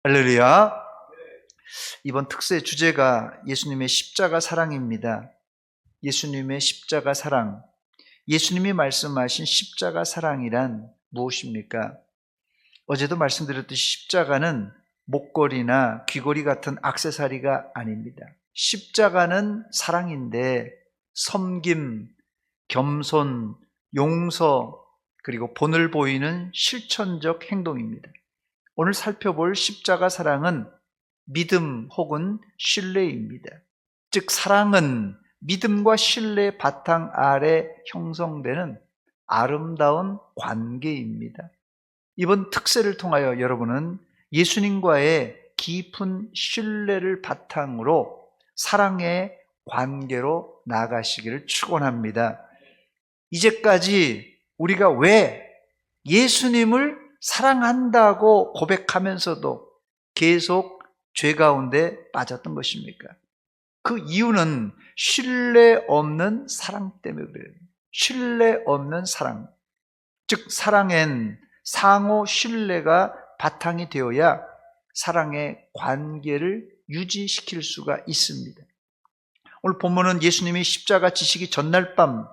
할렐루야. 이번 특세 주제가 예수님의 십자가 사랑입니다. 예수님의 십자가 사랑. 예수님이 말씀하신 십자가 사랑이란 무엇입니까? 어제도 말씀드렸듯이 십자가는 목걸이나 귀걸이 같은 액세서리가 아닙니다. 십자가는 사랑인데 섬김, 겸손, 용서, 그리고 본을 보이는 실천적 행동입니다. 오늘 살펴볼 십자가 사랑은 믿음 혹은 신뢰입니다. 즉 사랑은 믿음과 신뢰의 바탕 아래 형성되는 아름다운 관계입니다. 이번 특세를 통하여 여러분은 예수님과의 깊은 신뢰를 바탕으로 사랑의 관계로 나아가시기를 축원합니다. 이제까지 우리가 왜 예수님을 사랑한다고 고백하면서도 계속 죄 가운데 빠졌던 것입니까? 그 이유는 신뢰 없는 사랑 때문에 그래요. 신뢰 없는 사랑. 즉 사랑엔 상호 신뢰가 바탕이 되어야 사랑의 관계를 유지시킬 수가 있습니다. 오늘 본문은 예수님이 십자가 지시기 전날 밤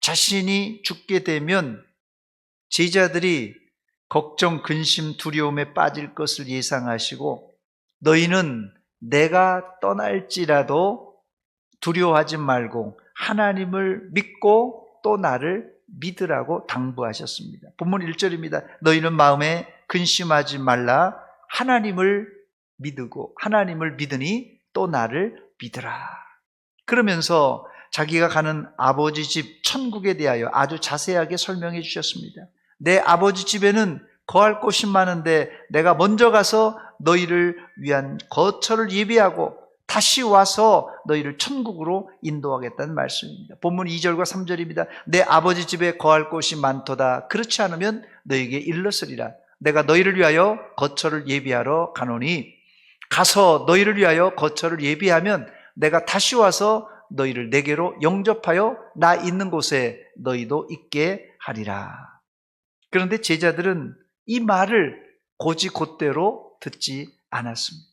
자신이 죽게 되면 제자들이 걱정, 근심, 두려움에 빠질 것을 예상하시고 너희는 내가 떠날지라도 두려워하지 말고 하나님을 믿고 또 나를 믿으라고 당부하셨습니다. 본문 1절입니다. 너희는 마음에 근심하지 말라. 하나님을 믿으니 또 나를 믿으라. 그러면서 자기가 가는 아버지 집 천국에 대하여 아주 자세하게 설명해 주셨습니다. 내 아버지 집에는 거할 곳이 많은데 내가 먼저 가서 너희를 위한 거처를 예비하고 다시 와서 너희를 천국으로 인도하겠다는 말씀입니다. 본문 2절과 3절입니다. 내 아버지 집에 거할 곳이 많도다. 그렇지 않으면 너희에게 일렀으리라. 내가 너희를 위하여 거처를 예비하러 가노니 가서 너희를 위하여 거처를 예비하면 내가 다시 와서 너희를 내게로 영접하여 나 있는 곳에 너희도 있게 하리라. 그런데 제자들은 이 말을 곧이곧대로 듣지 않았습니다.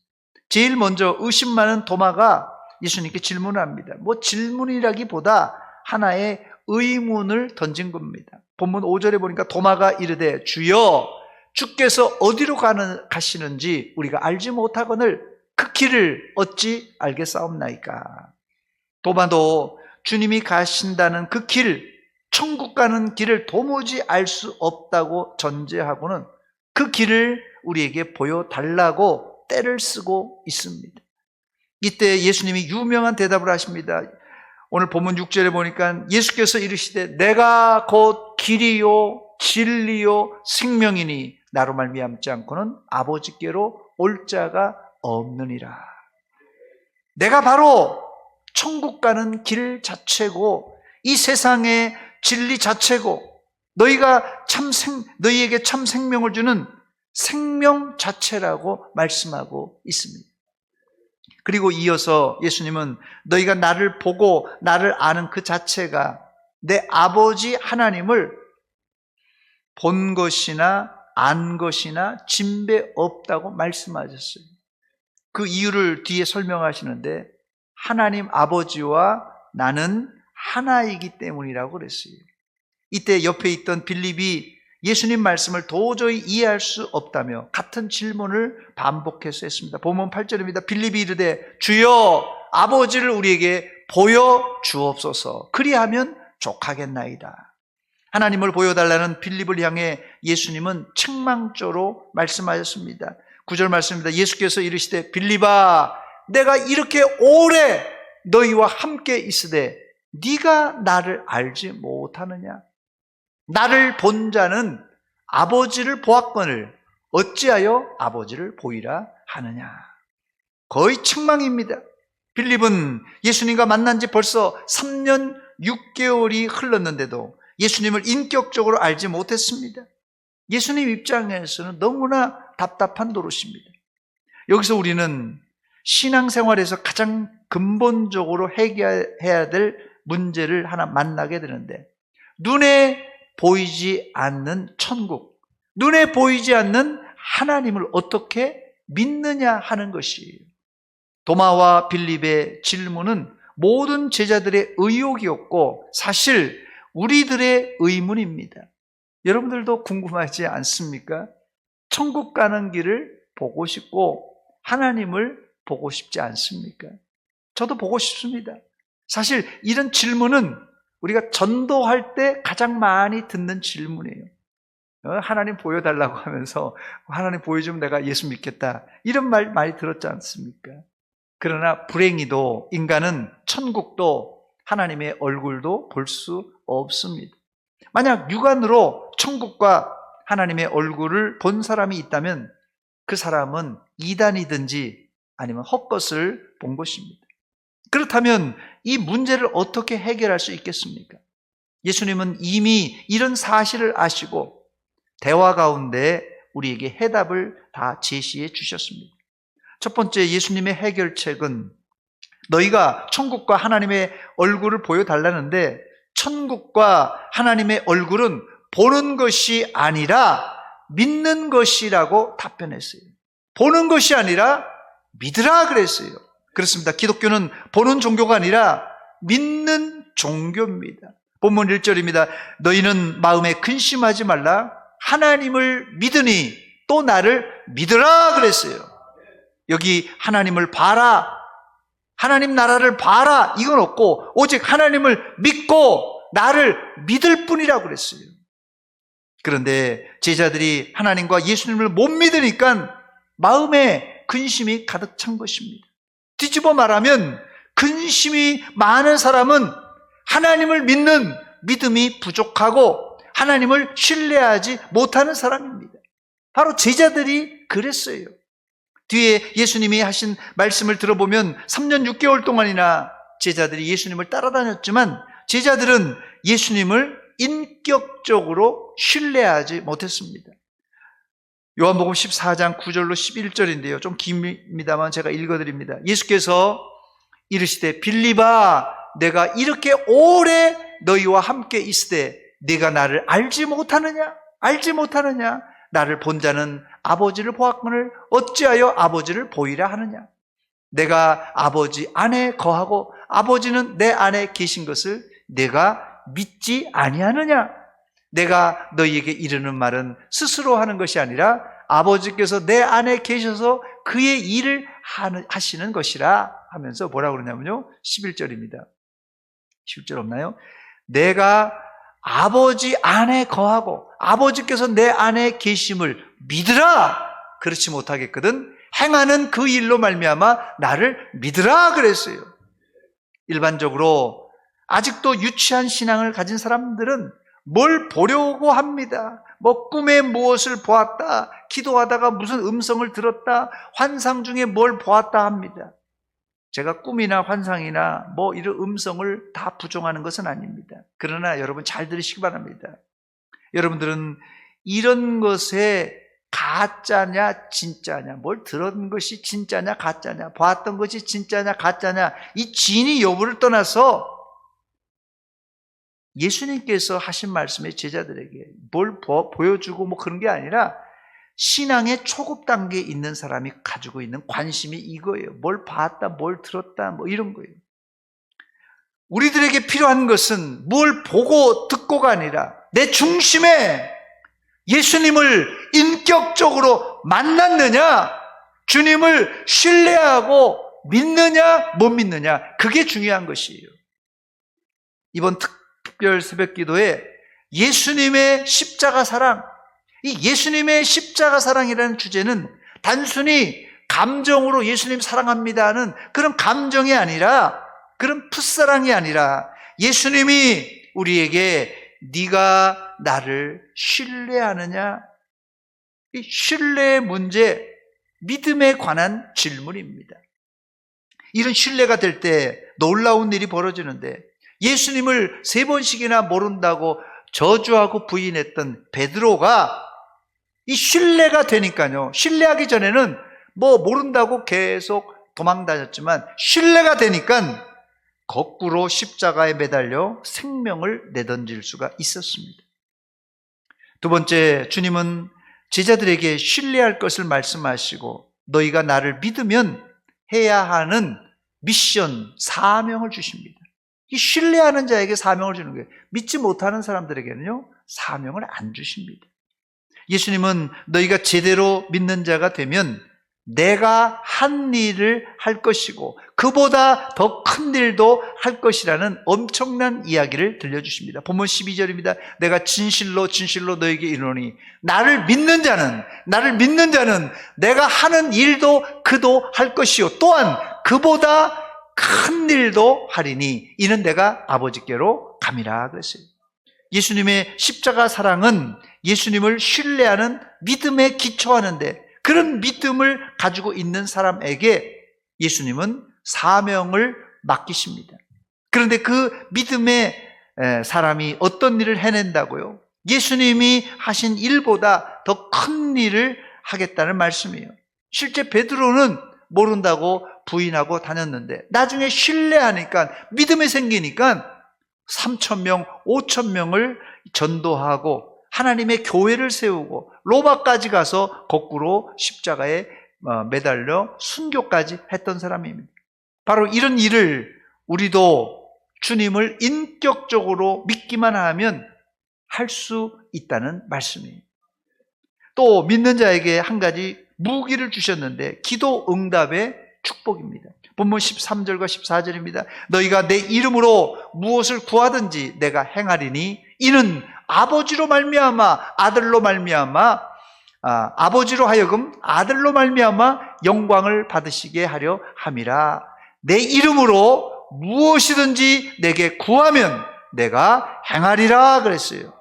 제일 먼저 의심 많은 도마가 예수님께 질문을 합니다. 질문이라기보다 하나의 의문을 던진 겁니다. 본문 5절에 보니까 도마가 이르되 주여 주께서 어디로 가시는지 우리가 알지 못하거늘 그 길을 어찌 알겠사옵나이까. 도마도 주님이 가신다는 그 길, 천국 가는 길을 도무지 알 수 없다고 전제하고는 그 길을 우리에게 보여달라고 떼를 쓰고 있습니다. 이때 예수님이 유명한 대답을 하십니다. 오늘 본문 6절에 보니까 예수께서 이르시되 내가 곧 길이요 진리요 생명이니 나로 말미암지 않고는 아버지께로 올 자가 없느니라. 내가 바로 천국 가는 길 자체고 이 세상의 진리 자체고 너희에게 참 생명을 주는 생명 자체라고 말씀하고 있습니다. 그리고 이어서 예수님은 너희가 나를 보고 나를 아는 그 자체가 내 아버지 하나님을 본 것이나 안 것이나 진배 없다고 말씀하셨어요. 그 이유를 뒤에 설명하시는데 하나님 아버지와 나는 하나이기 때문이라고 그랬어요. 이때 옆에 있던 빌립이 예수님 말씀을 도저히 이해할 수 없다며 같은 질문을 반복해서 했습니다. 본문 8절입니다. 빌립이 이르되 주여 아버지를 우리에게 보여주옵소서. 그리하면 족하겠나이다. 하나님을 보여달라는 빌립을 향해 예수님은 책망조로 말씀하셨습니다. 9절 말씀입니다. 예수께서 이르시되 빌립아 내가 이렇게 오래 너희와 함께 있으되 네가 나를 알지 못하느냐? 나를 본 자는 아버지를 보았거늘 어찌하여 아버지를 보이라 하느냐? 거의 책망입니다. 빌립은 예수님과 만난 지 벌써 3년 6개월이 흘렀는데도 예수님을 인격적으로 알지 못했습니다. 예수님 입장에서는 너무나 답답한 노릇입니다. 여기서 우리는 신앙생활에서 가장 근본적으로 해결해야 될 문제를 하나 만나게 되는데 눈에 보이지 않는 천국, 눈에 보이지 않는 하나님을 어떻게 믿느냐 하는 것이에요. 도마와 빌립의 질문은 모든 제자들의 의혹이었고 사실 우리들의 의문입니다. 여러분들도 궁금하지 않습니까? 천국 가는 길을 보고 싶고 하나님을 보고 싶지 않습니까? 저도 보고 싶습니다. 사실 이런 질문은 우리가 전도할 때 가장 많이 듣는 질문이에요. 하나님 보여달라고 하면서 하나님 보여주면 내가 예수 믿겠다, 이런 말 많이 들었지 않습니까? 그러나 불행히도 인간은 천국도 하나님의 얼굴도 볼 수 없습니다. 만약 육안으로 천국과 하나님의 얼굴을 본 사람이 있다면 그 사람은 이단이든지 아니면 헛것을 본 것입니다. 그렇다면 이 문제를 어떻게 해결할 수 있겠습니까? 예수님은 이미 이런 사실을 아시고 대화 가운데 우리에게 해답을 다 제시해 주셨습니다. 첫 번째 예수님의 해결책은 너희가 천국과 하나님의 얼굴을 보여달라는데 천국과 하나님의 얼굴은 보는 것이 아니라 믿는 것이라고 답변했어요. 보는 것이 아니라 믿으라 그랬어요. 그렇습니다. 기독교는 보는 종교가 아니라 믿는 종교입니다. 본문 1절입니다. 너희는 마음에 근심하지 말라. 하나님을 믿으니 또 나를 믿으라 그랬어요. 여기 하나님을 봐라, 하나님 나라를 봐라, 이건 없고 오직 하나님을 믿고 나를 믿을 뿐이라고 그랬어요. 그런데 제자들이 하나님과 예수님을 못 믿으니까 마음에 근심이 가득 찬 것입니다. 뒤집어 말하면 근심이 많은 사람은 하나님을 믿는 믿음이 부족하고 하나님을 신뢰하지 못하는 사람입니다. 바로 제자들이 그랬어요. 뒤에 예수님이 하신 말씀을 들어보면 3년 6개월 동안이나 제자들이 예수님을 따라다녔지만 제자들은 예수님을 인격적으로 신뢰하지 못했습니다. 요한복음 14장 9절로 11절인데요. 좀 깁니다만 제가 읽어드립니다. 예수께서 이르시되 빌립아, 내가 이렇게 오래 너희와 함께 있으되 네가 나를 알지 못하느냐? 알지 못하느냐? 나를 본 자는 아버지를 보았거늘 어찌하여 아버지를 보이라 하느냐? 내가 아버지 안에 거하고 아버지는 내 안에 계신 것을 내가 믿지 아니하느냐? 내가 너희에게 이르는 말은 스스로 하는 것이 아니라 아버지께서 내 안에 계셔서 그의 일을 하시는 것이라 하면서 뭐라고 그러냐면요, 11절입니다. 11절 없나요? 내가 아버지 안에 거하고 아버지께서 내 안에 계심을 믿으라. 그렇지 못하겠거든 행하는 그 일로 말미암아 나를 믿으라 그랬어요. 일반적으로 아직도 유치한 신앙을 가진 사람들은 뭘 보려고 합니다. 뭐 꿈에 무엇을 보았다, 기도하다가 무슨 음성을 들었다, 환상 중에 뭘 보았다 합니다. 제가 꿈이나 환상이나 뭐 이런 음성을 다 부정하는 것은 아닙니다. 그러나 여러분 잘 들으시기 바랍니다. 여러분들은 이런 것에 가짜냐 진짜냐, 뭘 들은 것이 진짜냐 가짜냐, 봤던 것이 진짜냐 가짜냐, 이 진위 여부를 떠나서 예수님께서 하신 말씀에 제자들에게 뭘 보여주고 뭐 그런 게 아니라 신앙의 초급 단계에 있는 사람이 가지고 있는 관심이 이거예요. 뭘 봤다, 뭘 들었다, 뭐 이런 거예요. 우리들에게 필요한 것은 뭘 보고 듣고가 아니라 내 중심에 예수님을 인격적으로 만났느냐, 주님을 신뢰하고 믿느냐 못 믿느냐, 그게 중요한 것이에요. 이번 특별 새벽 기도에 예수님의 십자가 사랑, 이 예수님의 십자가 사랑이라는 주제는 단순히 감정으로 예수님 사랑합니다 하는 그런 감정이 아니라, 그런 풋사랑이 아니라 예수님이 우리에게 네가 나를 신뢰하느냐, 이 신뢰의 문제, 믿음에 관한 질문입니다. 이런 신뢰가 될 때 놀라운 일이 벌어지는데, 예수님을 3번씩이나 모른다고 저주하고 부인했던 베드로가 이 신뢰가 되니까요, 신뢰하기 전에는 뭐 모른다고 계속 도망다녔지만 신뢰가 되니까 거꾸로 십자가에 매달려 생명을 내던질 수가 있었습니다. 두 번째, 주님은 제자들에게 신뢰할 것을 말씀하시고 너희가 나를 믿으면 해야 하는 미션, 사명을 주십니다. 이 신뢰하는 자에게 사명을 주는 거예요. 믿지 못하는 사람들에게는요, 사명을 안 주십니다. 예수님은 너희가 제대로 믿는 자가 되면 내가 한 일을 할 것이고 그보다 더 큰 일도 할 것이라는 엄청난 이야기를 들려주십니다. 본문 12절입니다. 내가 진실로 진실로 너에게 이르노니 나를 믿는 자는 내가 하는 일도 그도 할 것이요 또한 그보다 큰 일도 하리니 이는 내가 아버지께로 감이라 그랬어요. 예수님의 십자가 사랑은 예수님을 신뢰하는 믿음에 기초하는데 그런 믿음을 가지고 있는 사람에게 예수님은 사명을 맡기십니다. 그런데 그 믿음의 사람이 어떤 일을 해낸다고요? 예수님이 하신 일보다 더 큰 일을 하겠다는 말씀이에요. 실제 베드로는 모른다고 부인하고 다녔는데 나중에 신뢰하니까 믿음이 생기니까 3,000명, 5,000명을 전도하고 하나님의 교회를 세우고 로마까지 가서 거꾸로 십자가에 매달려 순교까지 했던 사람입니다. 바로 이런 일을 우리도 주님을 인격적으로 믿기만 하면 할 수 있다는 말씀이에요. 또 믿는 자에게 한 가지 무기를 주셨는데 기도 응답의 축복입니다. 본문 13절과 14절입니다. 너희가 내 이름으로 무엇을 구하든지 내가 행하리니 이는 아버지로 말미암아 아들로 말미암아 아버지로 하여금 아들로 말미암아 영광을 받으시게 하려 함이라. 내 이름으로 무엇이든지 내게 구하면 내가 행하리라 그랬어요.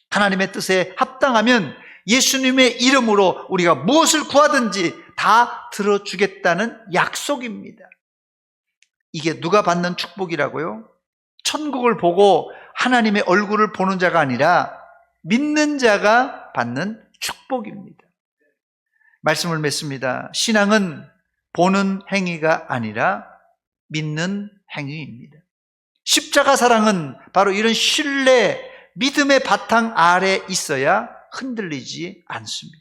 하나님의 뜻에 합당하면 예수님의 이름으로 우리가 무엇을 구하든지 다 들어주겠다는 약속입니다. 이게 누가 받는 축복이라고요? 천국을 보고 하나님의 얼굴을 보는 자가 아니라 믿는 자가 받는 축복입니다. 말씀을 맺습니다. 신앙은 보는 행위가 아니라 믿는 행위입니다. 십자가 사랑은 바로 이런 신뢰, 믿음의 바탕 아래 있어야 흔들리지 않습니다.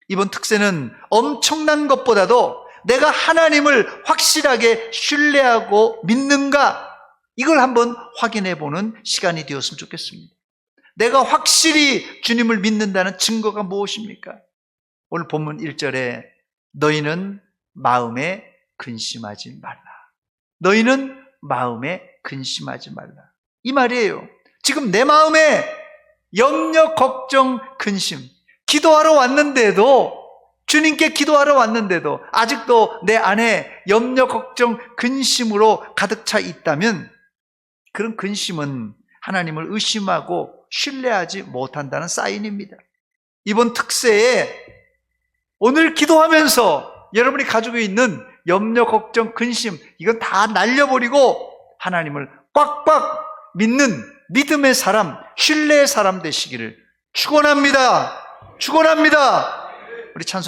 이번 특세는 엄청난 것보다도 내가 하나님을 확실하게 신뢰하고 믿는가 이걸 한번 확인해 보는 시간이 되었으면 좋겠습니다. 내가 확실히 주님을 믿는다는 증거가 무엇입니까? 오늘 본문 1절에 너희는 마음에 근심하지 말라. 너희는 마음에 근심하지 말라. 이 말이에요. 지금 내 마음에 염려, 걱정, 근심, 기도하러 왔는데도 주님께 기도하러 왔는데도 아직도 내 안에 염려, 걱정, 근심으로 가득 차 있다면 그런 근심은 하나님을 의심하고 신뢰하지 못한다는 사인입니다. 이번 특세에 오늘 기도하면서 여러분이 가지고 있는 염려, 걱정, 근심 이건 다 날려버리고 하나님을 꽉꽉 믿는 믿음의 사람, 신뢰의 사람 되시기를 축원합니다. 축원합니다. 우리 찬송